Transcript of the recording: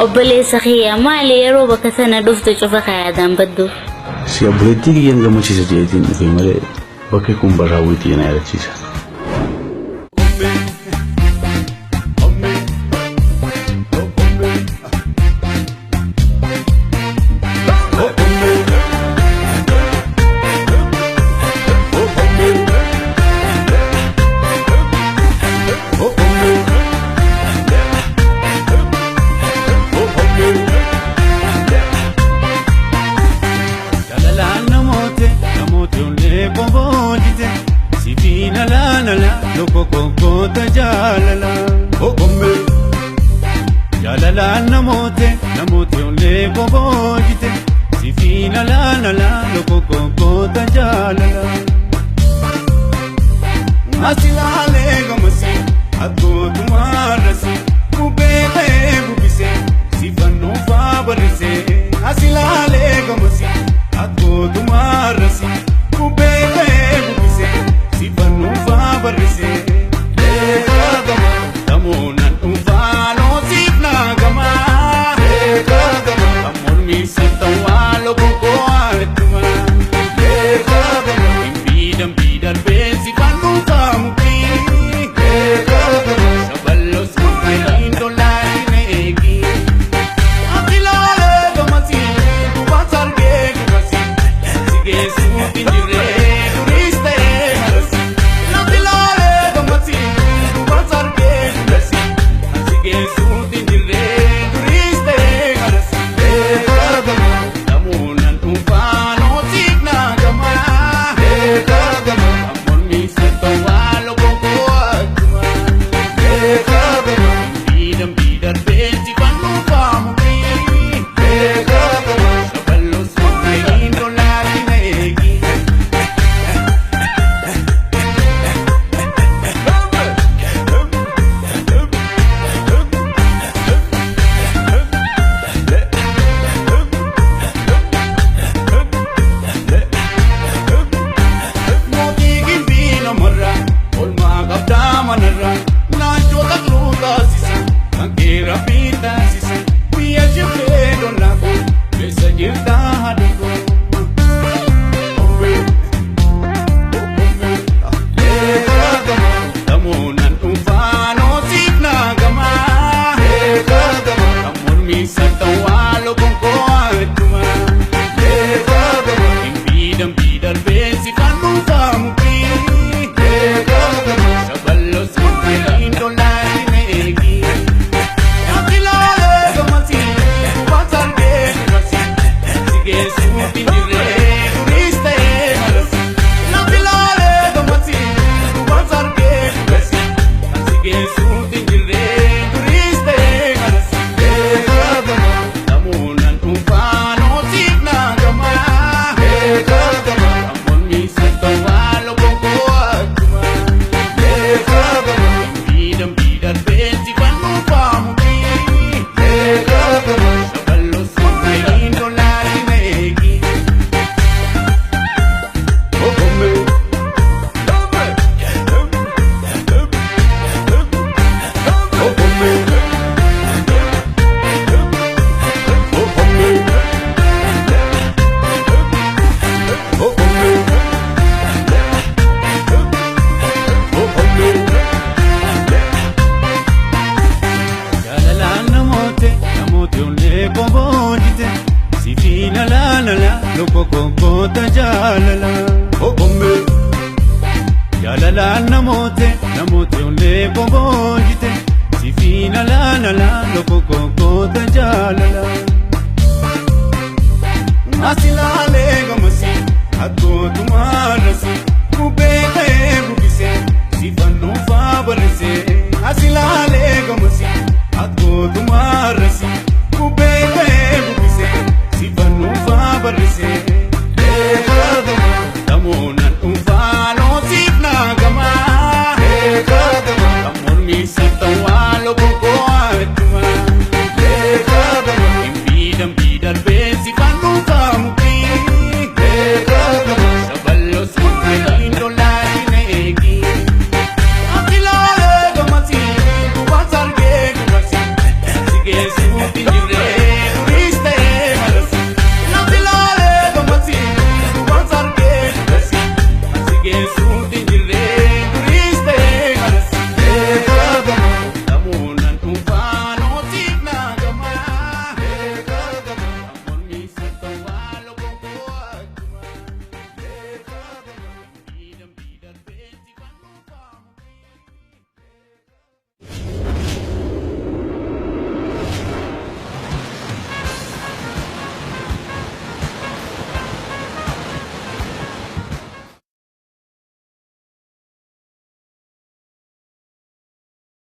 obboleessa kiyya maali yeroo bakka sana dhuftu cufa kaayadaan baddu. Si abboleettii kiyyaan gammachiisa jeetiin dhufee malee bakki kun barraawwitii na yaadachiisa. Namote onle bobojite sifina la loko ta jalala asilale gamasi ago tumarasi kubele bubise sifano fabarese asilale gamasi ago tumarasi kubele bubise sifano fabarese tamona ufano sifna gama Kokota jalala okombe jalala namote onle bobojite sifina la kokota jalala asilale gamasi ago tumarasi kubele bubise sifano fabarese asilale gamasi ago tumarasi